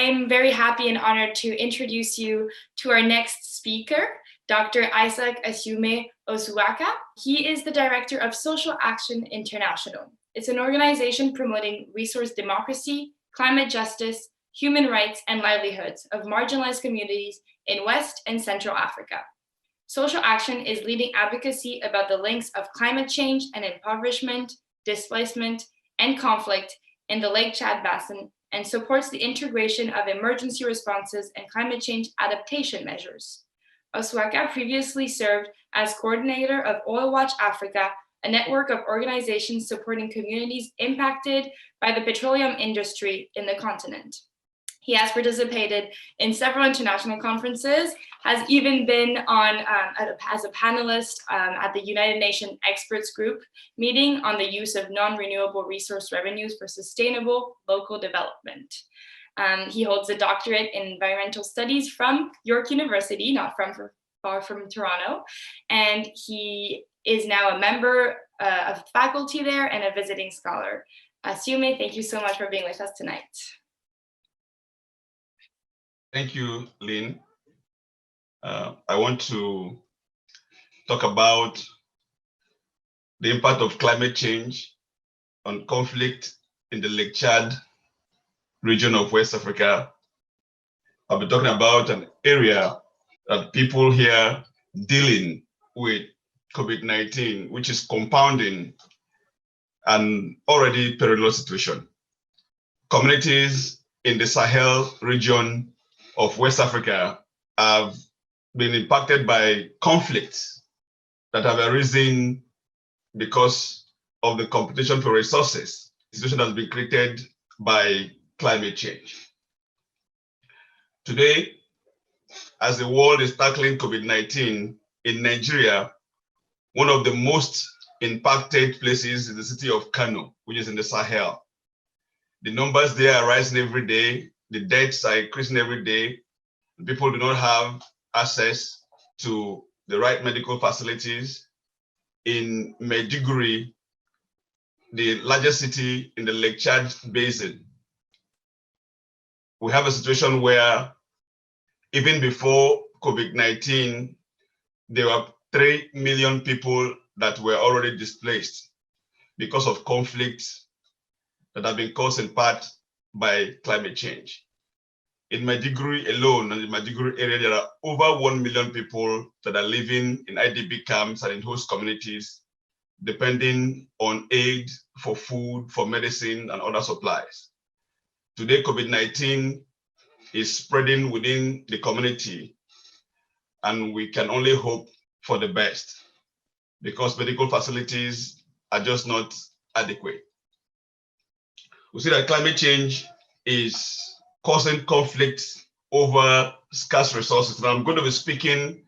I'm very happy and honored to introduce you to our next speaker, Dr. Isaac Asume Osuoka. He is the Director of Social Action International. It's an organization promoting resource democracy, climate justice, human rights, and livelihoods of marginalized communities in West and Central Africa. Social Action is leading advocacy about the links of climate change and impoverishment, displacement, and conflict in the Lake Chad Basin, and supports the integration of emergency responses and climate change adaptation measures. Osuoka previously served as coordinator of Oil Watch Africa, a network of organizations supporting communities impacted by the petroleum industry in the continent. He has participated in several international conferences, has even been on as a panelist at the United Nations Experts Group meeting on the use of non-renewable resource revenues for sustainable local development. He holds a doctorate in environmental studies from York University, not far from Toronto, and he is now a member of faculty there and a visiting scholar. Asume, thank you so much for being with us tonight. Thank you, Lynn. I want to talk about the impact of climate change on conflict in the Lake Chad region of West Africa. I'll be talking about an area that people here dealing with COVID-19, which is compounding an already perilous situation. Communities in the Sahel region of West Africa have been impacted by conflicts that have arisen because of the competition for resources, a situation that has been created by climate change. Today, as the world is tackling COVID-19, in Nigeria, one of the most impacted places is the city of Kano, which is in the Sahel. The numbers there are rising every day. The deaths are increasing every day. People do not have access to the right medical facilities. In Maiduguri, the largest city in the Lake Chad Basin, we have a situation where even before COVID-19, there were 3 million people that were already displaced because of conflicts that have been caused in part by climate change. In Maiduguri alone, and in the Maiduguri area, there are over 1 million people that are living in IDP camps and in host communities, depending on aid for food, for medicine, and other supplies. Today, COVID-19 is spreading within the community, and we can only hope for the best because medical facilities are just not adequate. We see that climate change is causing conflicts over scarce resources. And I'm going to be speaking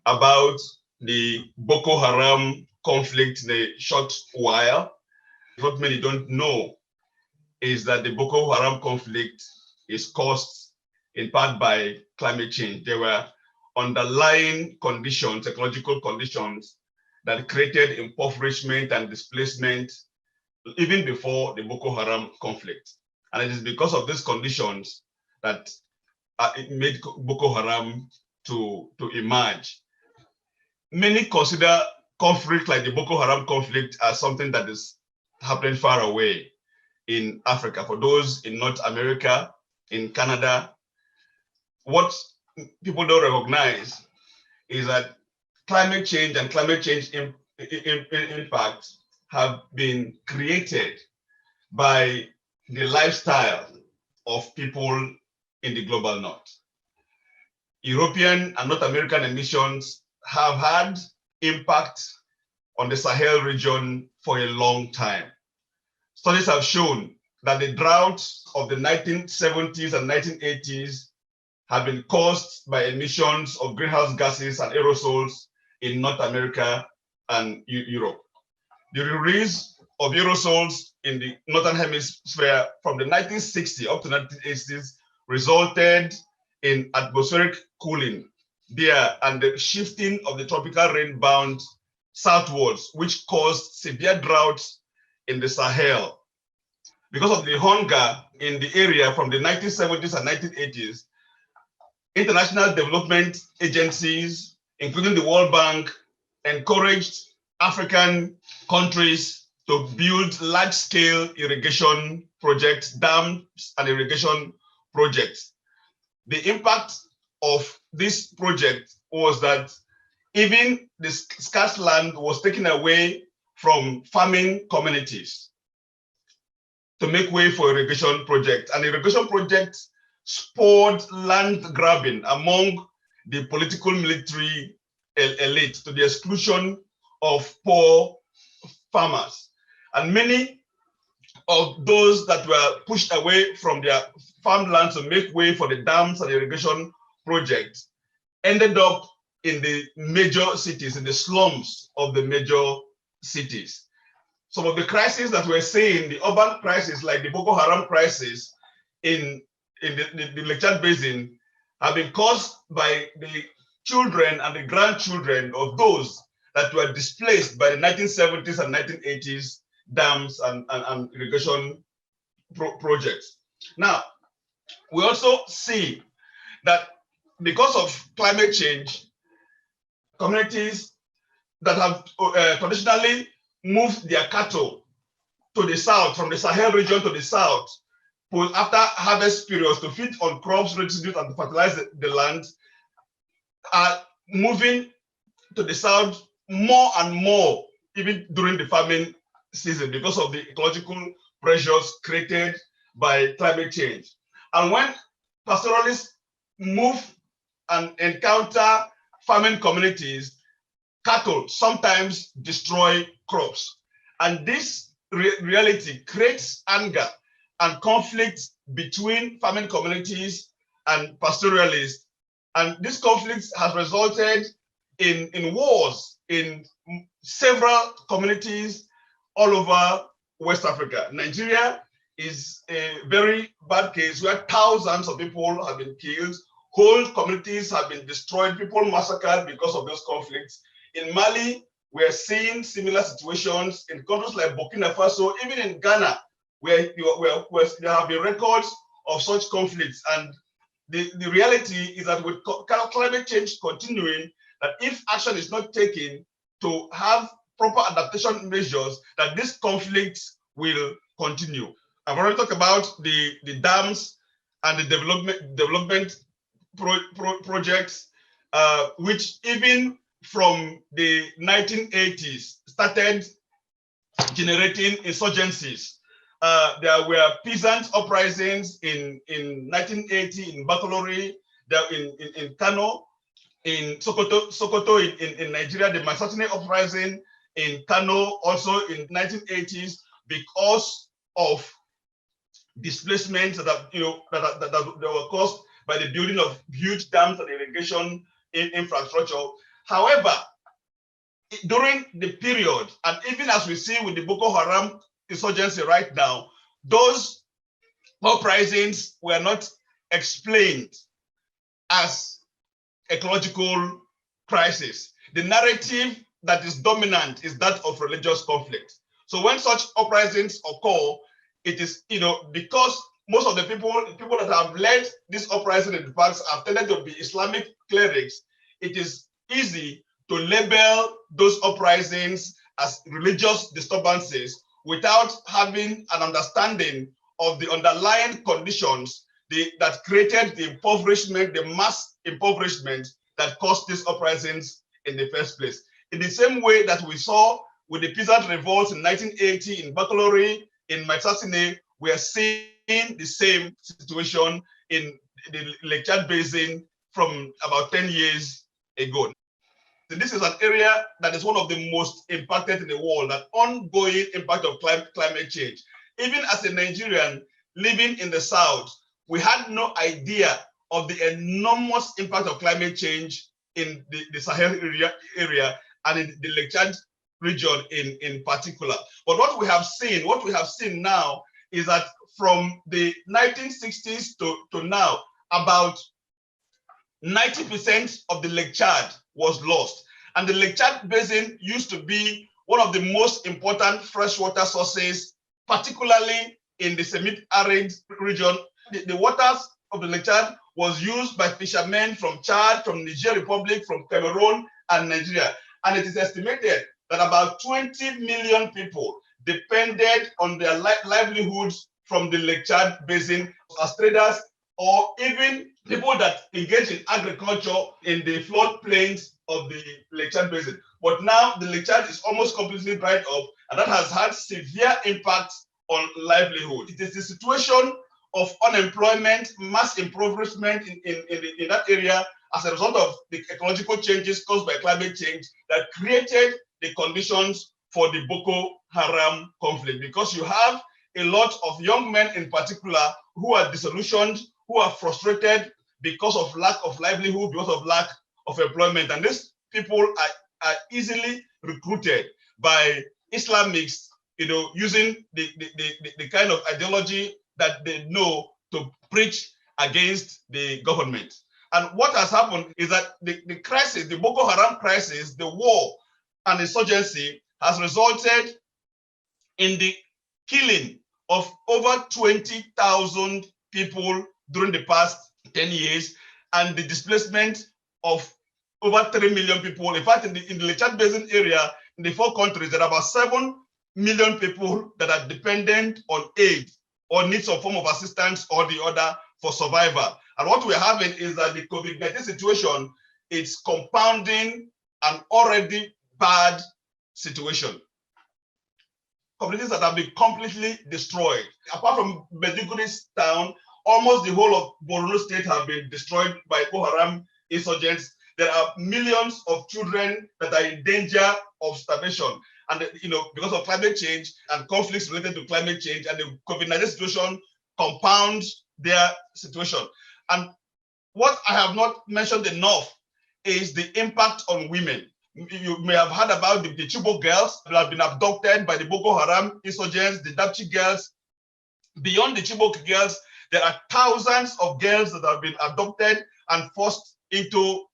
about the Boko Haram conflict in a short while. What many don't know is that the Boko Haram conflict is caused in part by climate change. There were underlying conditions, ecological conditions, that created impoverishment and displacement even before the Boko Haram conflict. And it is because of these conditions that it made Boko Haram to emerge. Many consider conflict like the Boko Haram conflict as something that is happening far away in Africa. For those in North America, in Canada, what people don't recognize is that climate change and climate change impact have been created by the lifestyle of people in the global north. European and North American emissions have had impact on the Sahel region for a long time. Studies have shown that the droughts of the 1970s and 1980s have been caused by emissions of greenhouse gases and aerosols in North America and Europe. The release of aerosols in the Northern Hemisphere from the 1960s up to the 1980s resulted in atmospheric cooling there and the shifting of the tropical rain bound southwards, which caused severe droughts in the Sahel. because of the hunger in the area from the 1970s and 1980s, international development agencies, including the World Bank, encouraged African countries to build large-scale irrigation projects, dams and irrigation projects. The impact of this project was that even the scarce land was taken away from farming communities to make way for irrigation projects. And irrigation projects spurred land grabbing among the political military elite to the exclusion of poor farmers. And many of those that were pushed away from their farmlands to make way for the dams and irrigation projects ended up in the major cities, in the slums of the major cities. Some of the crises that we're seeing, the urban crisis, like the Boko Haram crisis in the Lake Chad Basin, have been caused by the children and the grandchildren of those that were displaced by the 1970s and 1980s dams and irrigation projects. Now, we also see that because of climate change, communities that have traditionally moved their cattle to the south, from the Sahel region to the south, after harvest periods to feed on crops, residues, and to fertilize the land, are moving to the south more and more, even during the farming season, because of the ecological pressures created by climate change. And when pastoralists move and encounter farming communities, cattle sometimes destroy crops. And this reality creates anger and conflict between farming communities and pastoralists. And this conflict has resulted in wars in several communities all over West Africa. Nigeria is a very bad case where thousands of people have been killed, whole communities have been destroyed, people massacred because of those conflicts. In Mali, we're seeing similar situations in countries like Burkina Faso, even in Ghana, where there have been records of such conflicts. And the reality is that with climate change continuing, that if action is not taken to have proper adaptation measures, that this conflict will continue. I've already talked about the dams and the development projects, which even from the 1980s started generating insurgencies. There were peasant uprisings in 1980 in Bakalori, in Kano, in Sokoto in Nigeria, the Masatini uprising in Kano also in 1980s, because of displacements that were caused by the building of huge dams and irrigation infrastructure. However, during the period, and even as we see with the Boko Haram insurgency right now, those uprisings were not explained as ecological crisis. The narrative that is dominant is that of religious conflict. So when such uprisings occur, it is because most of the people that have led this uprising in the past have tended to be Islamic clerics. It is easy to label those uprisings as religious disturbances without having an understanding of the underlying conditions that created the impoverishment, the mass impoverishment that caused these uprisings in the first place. In the same way that we saw with the peasant revolts in 1980 in Bakalori, in Matasine, we are seeing the same situation in the Lake Chad Basin from about 10 years ago. So this is an area that is one of the most impacted in the world, an ongoing impact of climate change. Even as a Nigerian living in the South, we had no idea of the enormous impact of climate change in the Sahel area and in the Lake Chad region in particular. But what we have seen now is that from the 1960s to now, about 90% of the Lake Chad was lost. And the Lake Chad Basin used to be one of the most important freshwater sources, particularly in the semi-arid region. The waters of the Lake Chad was used by fishermen from Chad, from Niger Republic, from Cameroon, and Nigeria. And it is estimated that about 20 million people depended on their livelihoods from the Lake Chad Basin as traders, or even people that engage in agriculture in the floodplains of the Lake Chad Basin. But now the Lake Chad is almost completely dried up, and that has had severe impacts on livelihood. It is the situation of unemployment, mass impoverishment in that area as a result of the ecological changes caused by climate change that created the conditions for the Boko Haram conflict. Because you have a lot of young men in particular who are disillusioned, who are frustrated because of lack of livelihood, because of lack of employment. And these people are easily recruited by Islamists, using the kind of ideology that they know to preach against the government. And what has happened is that the crisis, the Boko Haram crisis, the war and insurgency has resulted in the killing of over 20,000 people during the past 10 years and the displacement of over 3 million people. In fact, in the Lake Chad Basin area, in the 4 countries, there are about 7 million people that are dependent on aid or need some form of assistance or the other for survival. And what we're having is that the COVID-19 situation is compounding an already bad situation. Communities that have been completely destroyed. Apart from Maiduguri's town, almost the whole of Borno State have been destroyed by Boko Haram insurgents. There are millions of children that are in danger of starvation. And because of climate change and conflicts related to climate change, and the COVID-19 situation compounds their situation. And what I have not mentioned enough is the impact on women. You may have heard about the Chibok girls that have been abducted by the Boko Haram insurgents, the Dapchi girls. Beyond the Chibok girls, there are thousands of girls that have been abducted and forced into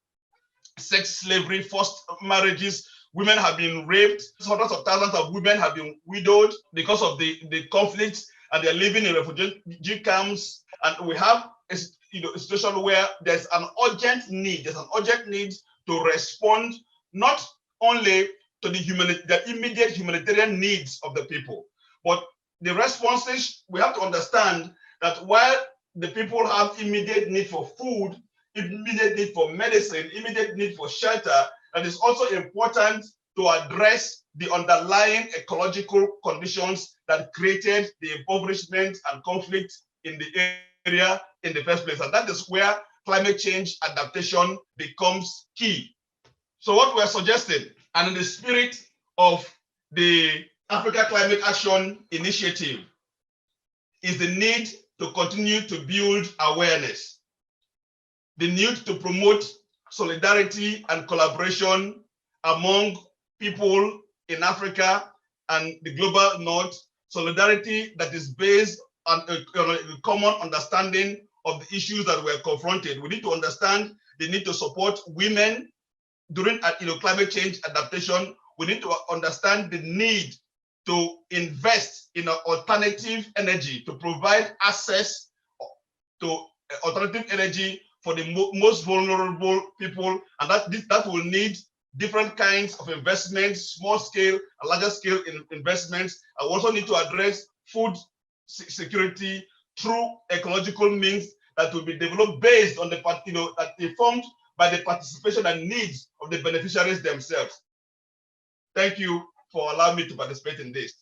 sex slavery, forced marriages. Women have been raped. Hundreds of thousands of women have been widowed because of the conflicts, and they're living in refugee camps. And we have a situation where there's an urgent need. There's an urgent need to respond not only to the immediate humanitarian needs of the people, but the responses. We have to understand that while the people have immediate need for food, immediate need for medicine, immediate need for shelter, it is also important to address the underlying ecological conditions that created the impoverishment and conflict in the area in the first place. And that is where climate change adaptation becomes key. So what we're suggesting, and in the spirit of the Africa Climate Action Initiative, is the need to continue to build awareness, the need to promote solidarity and collaboration among people in Africa and the global north, solidarity that is based on a common understanding of the issues that we're confronted. We need to understand the need to support women during climate change adaptation. We need to understand the need to invest in alternative energy, to provide access to alternative energy for the most vulnerable people, and that will need different kinds of investments, small scale and larger scale investments. I also need to address food security through ecological means that will be developed based on that informed by the participation and needs of the beneficiaries themselves. Thank you for allowing me to participate in this.